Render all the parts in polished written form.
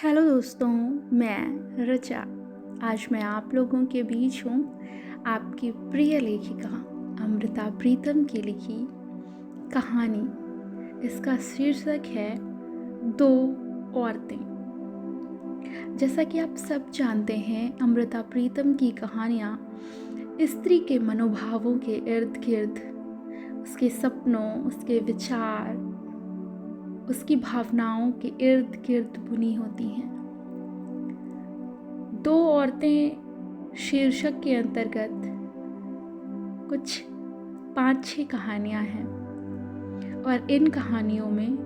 Hello दोस्तों, मैं रचा। आज मैं आप लोगों के बीच हूँ। आपकी प्रिय लेखिका अमृता प्रीतम की लिखी कहानी। इसका शीर्षक है दो औरतें। जैसा कि आप सब जानते हैं, अमृता प्रीतम की कहानियाँ स्त्री के मनोभावों के इर्द गिर्द, उसके सपनों, उसके विचार, उसकी भावनाओं के इर्द गिर्द बुनी होती हैं। दो औरतें शीर्षक के अंतर्गत कुछ 5-6 कहानियां हैं और इन कहानियों में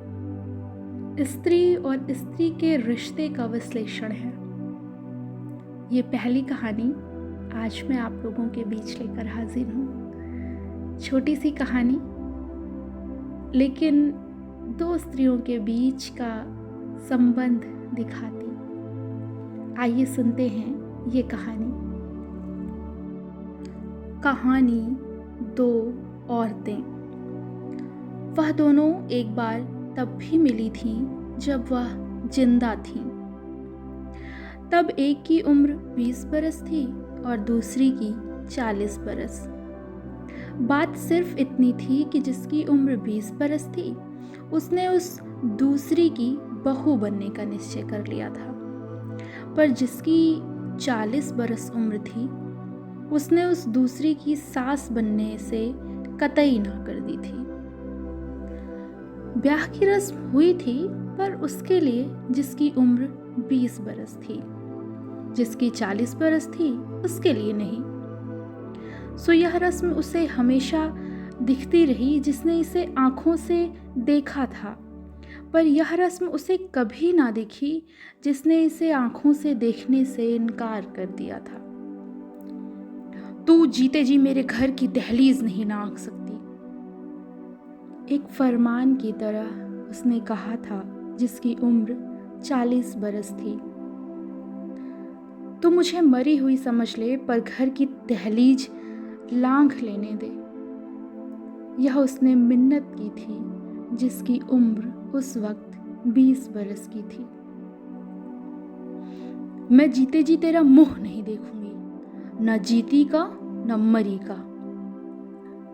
स्त्री और स्त्री के रिश्ते का विश्लेषण है। ये पहली कहानी आज मैं आप लोगों के बीच लेकर हाजिर हूँ। छोटी सी कहानी, लेकिन दो स्त्रियों के बीच का संबंध दिखाती। आइए सुनते हैं ये कहानी। कहानी दो औरतें। वह दोनों एक बार तब भी मिली थीं जब वह जिंदा थीं। तब एक की उम्र 20 बरस थी और दूसरी की 40 बरस। बात सिर्फ इतनी थी कि जिसकी उम्र 20 बरस थी उसने उस दूसरी की बहू बनने का निश्चय कर लिया था, पर जिसकी 40 बरस उम्र थी उसने उस दूसरी की सास बनने से कतई ना कर दी थी। ब्याह की रस्म हुई थी, पर उसके लिए जिसकी उम्र 20 बरस थी, जिसकी 40 बरस थी उसके लिए नहीं। सो यह रस्म उसे हमेशा दिखती रही जिसने इसे आंखों से देखा था, पर यह रस्म उसे कभी ना दिखी जिसने इसे आंखों से देखने से इनकार कर दिया था। तू जीते जी मेरे घर की दहलीज नहीं लांघ सकती, एक फरमान की तरह उसने कहा था जिसकी उम्र 40 बरस थी। तू मुझे मरी हुई समझ ले, पर घर की दहलीज लांघ लेने दे। यह उसने मिन्नत की थी जिसकी उम्र उस वक्त 20 बरस की थी। मैं जीते जी तेरा मुंह नहीं देखूंगी, न जीती का न मरी का।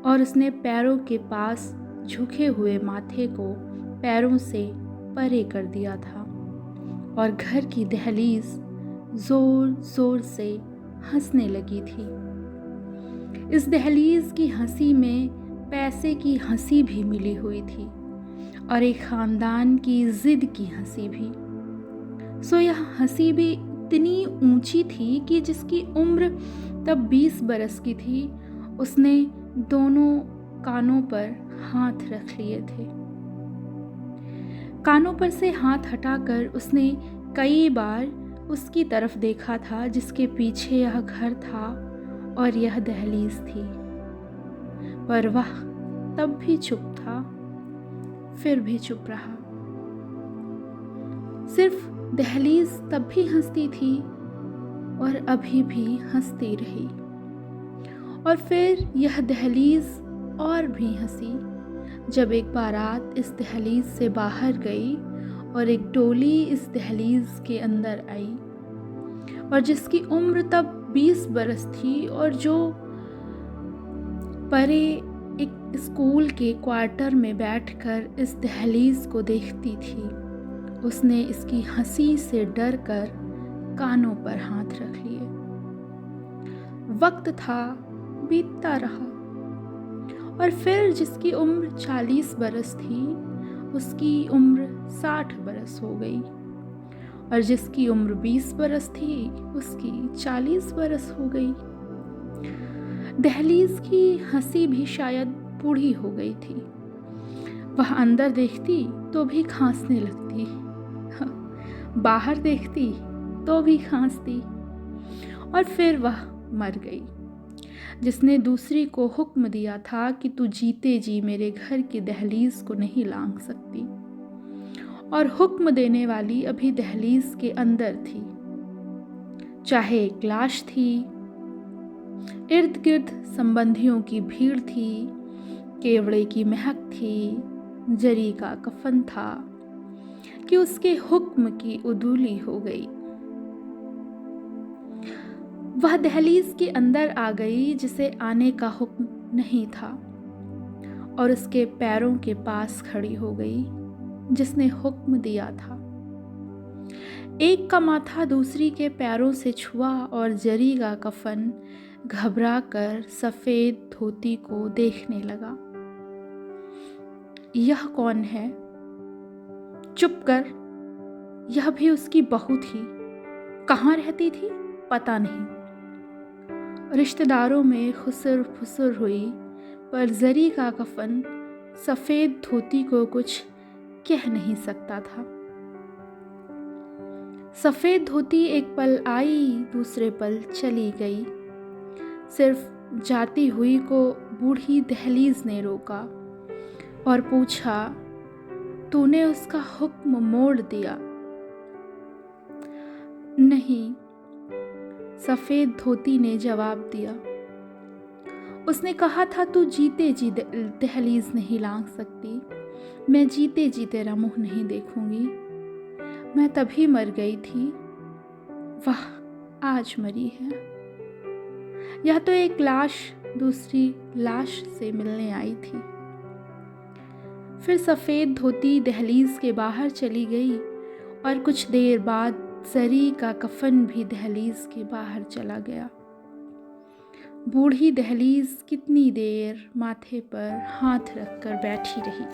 और उसने पैरों के पास झुके हुए माथे को पैरों से परे कर दिया था और घर की दहलीज जोर जोर से हंसने लगी थी। इस दहलीज की हंसी में पैसे की हंसी भी मिली हुई थी और एक खानदान की जिद की हंसी भी। सो यह हंसी भी इतनी ऊंची थी कि जिसकी उम्र तब 20 बरस की थी उसने दोनों कानों पर हाथ रख लिए थे। कानों पर से हाथ हटाकर उसने कई बार उसकी तरफ देखा था जिसके पीछे यह घर था और यह दहलीज थी, पर वह तब भी चुप था, फिर भी चुप रहा। सिर्फ दहलीज तब भी हंसती थी और अभी भी हंसती रही। और फिर यह दहलीज और भी हंसी जब एक बारात इस दहलीज से बाहर गई और एक डोली इस दहलीज के अंदर आई और जिसकी उम्र तब 20 बरस थी और जो परे एक स्कूल के क्वार्टर में बैठकर इस दहलीज को देखती थी। उसने इसकी हंसी से डरकर कानों पर हाथ रख लिए। वक्त था, बीतता रहा और फिर जिसकी उम्र 40 बरस थी उसकी उम्र 60 बरस हो गई और जिसकी उम्र 20 बरस थी उसकी 40 बरस हो गई। दहलीज की हंसी भी शायद बूढ़ी हो गई थी। वह अंदर देखती तो भी खांसने लगती, बाहर देखती तो भी खांसती। और फिर वह मर गई जिसने दूसरी को हुक्म दिया था कि तू जीते जी मेरे घर की दहलीज को नहीं लांघ सकती। और हुक्म देने वाली अभी दहलीज के अंदर थी, चाहे एक लाश थी, इर्द गिर्द संबंधियों की भीड़ थी, केवड़े की महक थी, जरी का कफन था, कि उसके हुक्म की उदूली हो गई। वह दहलीज के अंदर आ गई जिसे आने का हुक्म नहीं था, और उसके पैरों के पास खड़ी हो गई जिसने हुक्म दिया था। एक का माथा दूसरी के पैरों से छुआ और जरी का कफन घबरा कर सफेद धोती को देखने लगा। यह कौन है? चुप कर, यह भी उसकी बहू थी। कहाँ रहती थी पता नहीं। रिश्तेदारों में खुसर फुसर हुई, पर जरी का कफन सफेद धोती को कुछ कह नहीं सकता था। सफेद धोती एक पल आई, दूसरे पल चली गई। सिर्फ जाती हुई को बूढ़ी दहलीज ने रोका और पूछा, तूने उसका हुक्म मोड़ दिया? नहीं, सफेद धोती ने जवाब दिया। उसने कहा था, तू जीते जी दहलीज नहीं लांघ सकती। मैं जीते जी तेरा मुंह नहीं देखूंगी। मैं तभी मर गई थी, वह आज मरी है। यह तो एक लाश दूसरी लाश से मिलने आई थी। फिर सफेद धोती दहलीज के बाहर चली गई और कुछ देर बाद जरी का कफन भी दहलीज के बाहर चला गया। बूढ़ी दहलीज कितनी देर माथे पर हाथ रखकर बैठी रही।